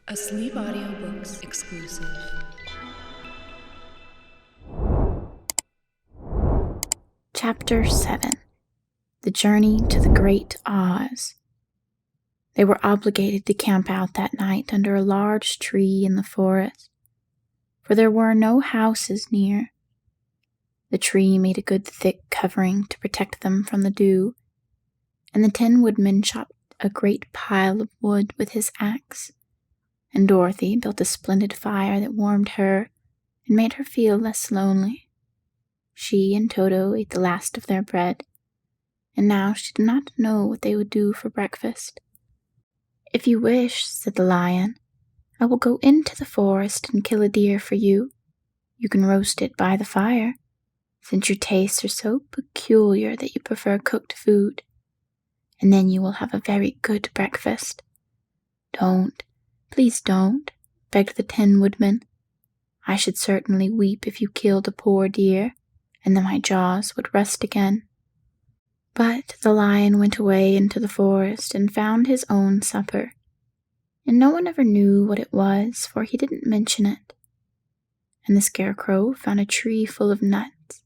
A Sleep Audiobooks exclusive. Chapter 7. The Journey to the Great Oz. They were obligated to camp out that night under a large tree in the forest, for there were no houses near. The tree made a good thick covering to protect them from the dew, and the Tin Woodman chopped a great pile of wood with his axe, and Dorothy built a splendid fire that warmed her and made her feel less lonely. She and Toto ate the last of their bread, and now she did not know what they would do for breakfast. "If you wish," said the lion, "I will go into the forest and kill a deer for you. You can roast it by the fire, since your tastes are so peculiar that you prefer cooked food, and then you will have a very good breakfast." "Don't, please don't," begged the Tin Woodman. "I should certainly weep if you killed a poor deer, and then my jaws would rust again." But the lion went away into the forest and found his own supper, and no one ever knew what it was, for he didn't mention it. And the Scarecrow found a tree full of nuts,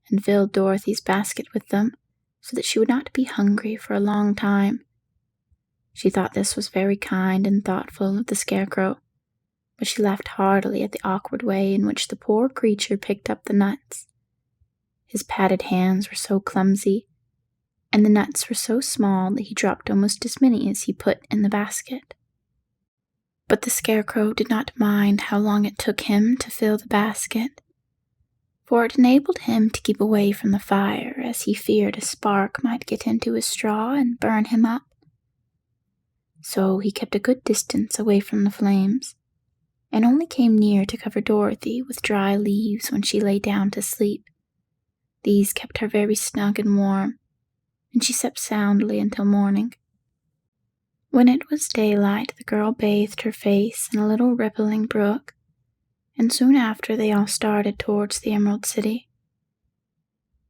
and filled Dorothy's basket with them, so that she would not be hungry for a long time. She thought this was very kind and thoughtful of the Scarecrow, but she laughed heartily at the awkward way in which the poor creature picked up the nuts. His padded hands were so clumsy, and the nuts were so small that he dropped almost as many as he put in the basket. But the Scarecrow did not mind how long it took him to fill the basket, for it enabled him to keep away from the fire, as he feared a spark might get into his straw and burn him up. So he kept a good distance away from the flames, and only came near to cover Dorothy with dry leaves when she lay down to sleep. These kept her very snug and warm, and she slept soundly until morning. When it was daylight, the girl bathed her face in a little rippling brook, and soon after they all started towards the Emerald City.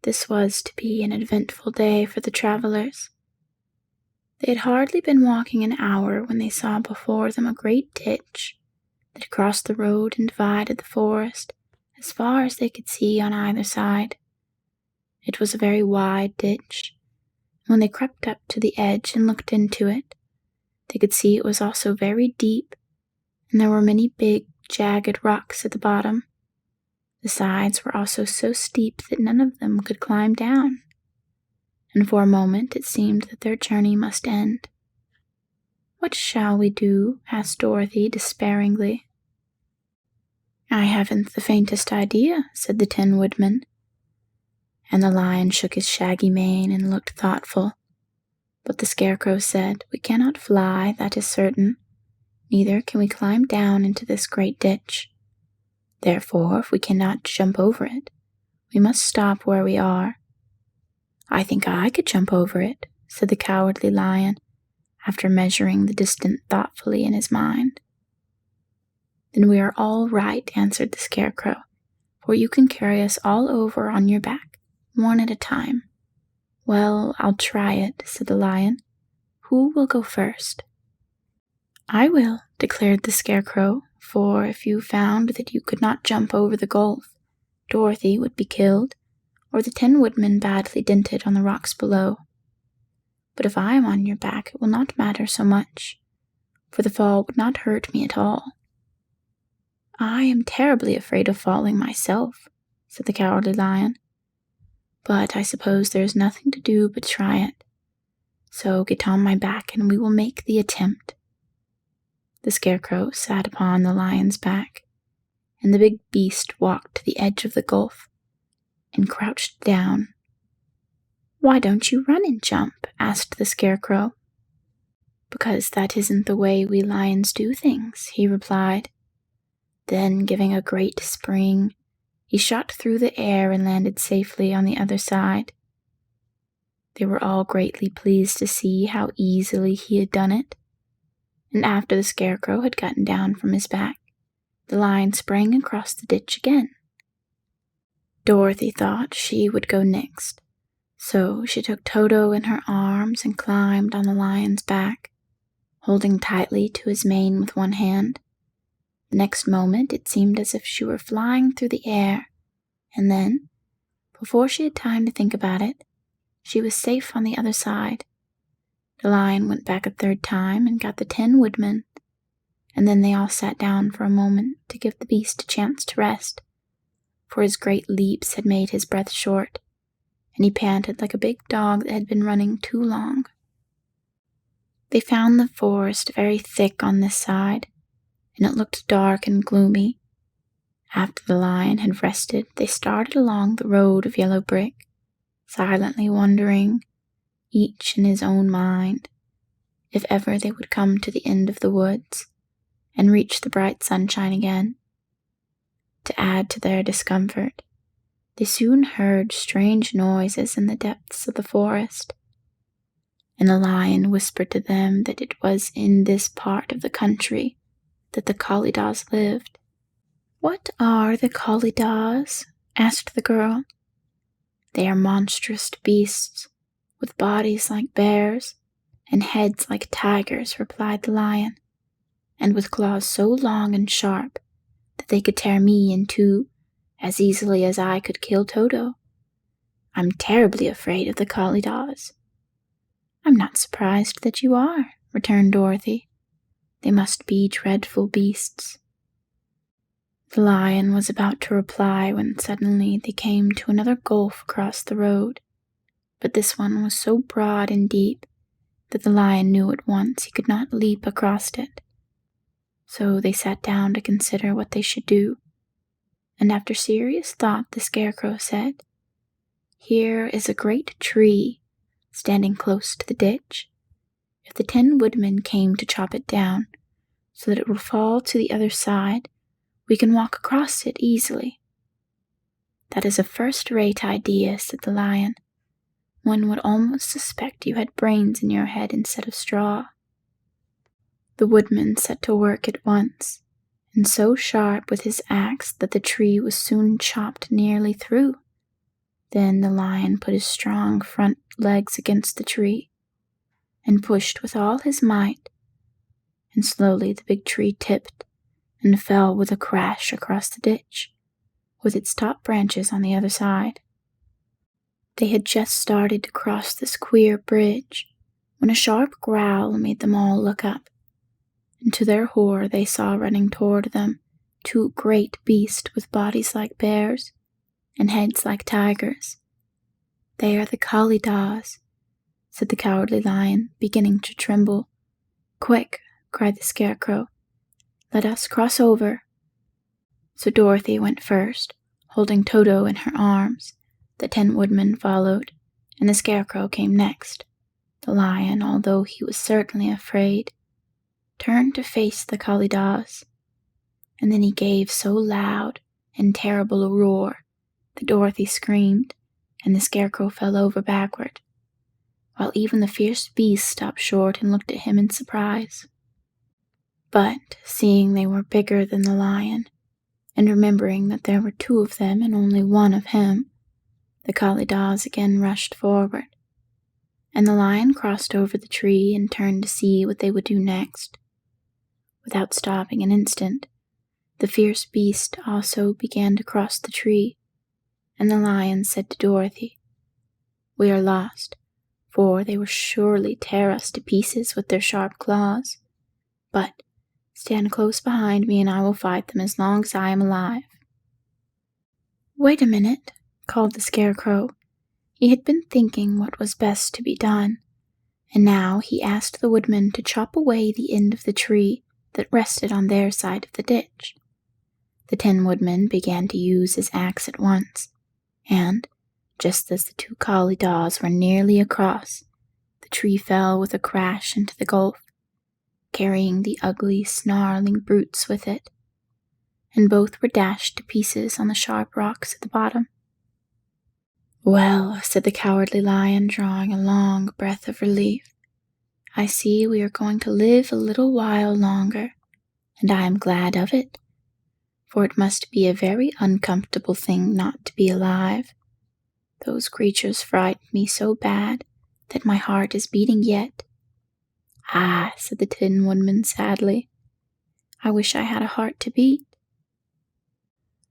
This was to be an eventful day for the travelers. They had hardly been walking an hour when they saw before them a great ditch that crossed the road and divided the forest as far as they could see on either side. It was a very wide ditch. When they crept up to the edge and looked into it, they could see it was also very deep, and there were many big, jagged rocks at the bottom. The sides were also so steep that none of them could climb down, and for a moment it seemed that their journey must end. "What shall we do?" asked Dorothy despairingly. "I haven't the faintest idea," said the Tin Woodman. And the lion shook his shaggy mane and looked thoughtful. But the Scarecrow said, "We cannot fly, that is certain. Neither can we climb down into this great ditch. Therefore, if we cannot jump over it, we must stop where we are." "I think I could jump over it," said the Cowardly Lion, after measuring the distance thoughtfully in his mind. "Then we are all right," answered the Scarecrow, "for you can carry us all over on your back, one at a time." "Well, I'll try it," said the lion. "Who will go first?" "I will," declared the Scarecrow, "for if you found that you could not jump over the gulf, Dorothy would be killed, or the Tin Woodman badly dented on the rocks below. But if I am on your back, it will not matter so much, for the fall would not hurt me at all." "I am terribly afraid of falling myself," said the Cowardly Lion. "But I suppose there is nothing to do but try it. So get on my back and we will make the attempt." The Scarecrow sat upon the lion's back, and the big beast walked to the edge of the gulf and crouched down. "Why don't you run and jump?" asked the Scarecrow. "Because that isn't the way we lions do things," he replied. Then, giving a great spring, he shot through the air and landed safely on the other side. They were all greatly pleased to see how easily he had done it, and after the Scarecrow had gotten down from his back, the lion sprang across the ditch again. Dorothy thought she would go next, so she took Toto in her arms and climbed on the lion's back, holding tightly to his mane with one hand. The next moment it seemed as if she were flying through the air, and then, before she had time to think about it, she was safe on the other side. The lion went back a third time and got the 10 woodmen, and then they all sat down for a moment to give the beast a chance to rest, for his great leaps had made his breath short, and he panted like a big dog that had been running too long. They found the forest very thick on this side, and it looked dark and gloomy. After the lion had rested, they started along the road of yellow brick, silently wondering, each in his own mind, if ever they would come to the end of the woods and reach the bright sunshine again. To add to their discomfort, they soon heard strange noises in the depths of the forest, and the lion whispered to them that it was in this part of the country that the Kalidas lived. "What are the Kalidas?" asked the girl. "They are monstrous beasts, with bodies like bears and heads like tigers," replied the lion, "and with claws so long and sharp that they could tear me in two as easily as I could kill Toto. I'm terribly afraid of the Kalidas." "I'm not surprised that you are," returned Dorothy. "They must be dreadful beasts." The lion was about to reply when suddenly they came to another gulf across the road, but this one was so broad and deep that the lion knew at once he could not leap across it. So they sat down to consider what they should do, and after serious thought the Scarecrow said, "Here is a great tree standing close to the ditch. If the 10 woodmen came to chop it down so that it will fall to the other side, we can walk across it easily." "That is a first-rate idea," said the lion. "One would almost suspect you had brains in your head instead of straw." The woodman set to work at once, and so sharp with his axe that the tree was soon chopped nearly through. Then the lion put his strong front legs against the tree and pushed with all his might, and slowly the big tree tipped and fell with a crash across the ditch, with its top branches on the other side. They had just started to cross this queer bridge when a sharp growl made them all look up, and to their horror they saw running toward them 2 great beasts with bodies like bears and heads like tigers. "They are the Kalidas," said the Cowardly Lion, beginning to tremble. "Quick," cried the Scarecrow. "Let us cross over." So Dorothy went first, holding Toto in her arms. The 10 woodmen followed, and the Scarecrow came next. The lion, although he was certainly afraid, turned to face the Kalidas, and then he gave so loud and terrible a roar that Dorothy screamed, and the Scarecrow fell over backward, while even the fierce beast stopped short and looked at him in surprise. But, seeing they were bigger than the lion, and remembering that there were 2 of them and only 1 of him, the Kalidas again rushed forward, and the lion crossed over the tree and turned to see what they would do next. Without stopping an instant, the fierce beast also began to cross the tree, and the lion said to Dorothy, "We are lost, for they will surely tear us to pieces with their sharp claws. But stand close behind me and I will fight them as long as I am alive." "Wait a minute," called the Scarecrow. He had been thinking what was best to be done, and now he asked the woodman to chop away the end of the tree that rested on their side of the ditch. The 10 woodmen began to use his axe at once, and, just as the 2 Kalidas were nearly across, the tree fell with a crash into the gulf, carrying the ugly, snarling brutes with it, and both were dashed to pieces on the sharp rocks at the bottom. "Well," said the Cowardly Lion, drawing a long breath of relief, "I see we are going to live a little while longer, and I am glad of it, for it must be a very uncomfortable thing not to be alive. Those creatures frightened me so bad that my heart is beating yet. "Ah," said the Tin Woodman sadly, "I wish I had a heart to beat."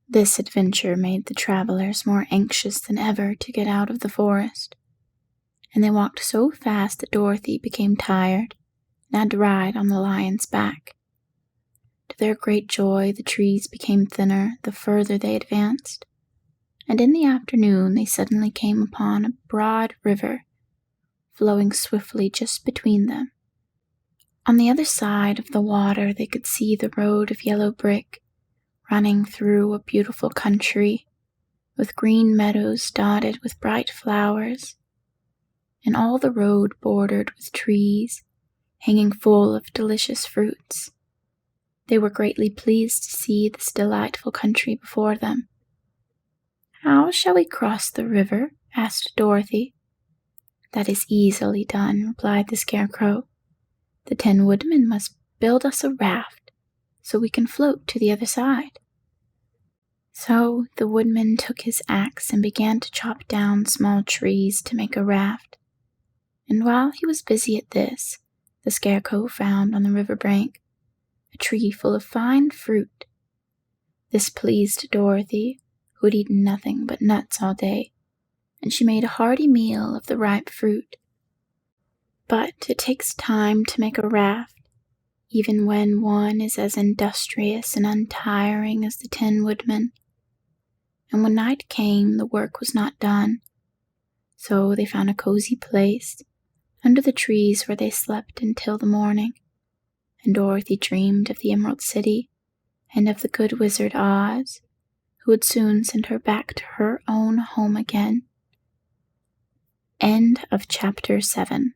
This adventure made the travelers more anxious than ever to get out of the forest, and they walked so fast that Dorothy became tired and had to ride on the lion's back. To their great joy, the trees became thinner the further they advanced, and in the afternoon they suddenly came upon a broad river flowing swiftly just between them. On the other side of the water they could see the road of yellow brick running through a beautiful country with green meadows dotted with bright flowers, and all the road bordered with trees hanging full of delicious fruits. They were greatly pleased to see this delightful country before them. "How shall we cross the river?" asked Dorothy. "That is easily done," replied the Scarecrow. "The Tin Woodman must build us a raft so we can float to the other side." So the Woodman took his axe and began to chop down small trees to make a raft. And while he was busy at this, the Scarecrow found on the river bank a tree full of fine fruit. This pleased Dorothy, who had eaten nothing but nuts all day, and she made a hearty meal of the ripe fruit. But it takes time to make a raft, even when one is as industrious and untiring as the Tin Woodman. And when night came, the work was not done. So they found a cozy place under the trees where they slept until the morning, and Dorothy dreamed of the Emerald City and of the good wizard Oz, who would soon send her back to her own home again. End of Chapter 7.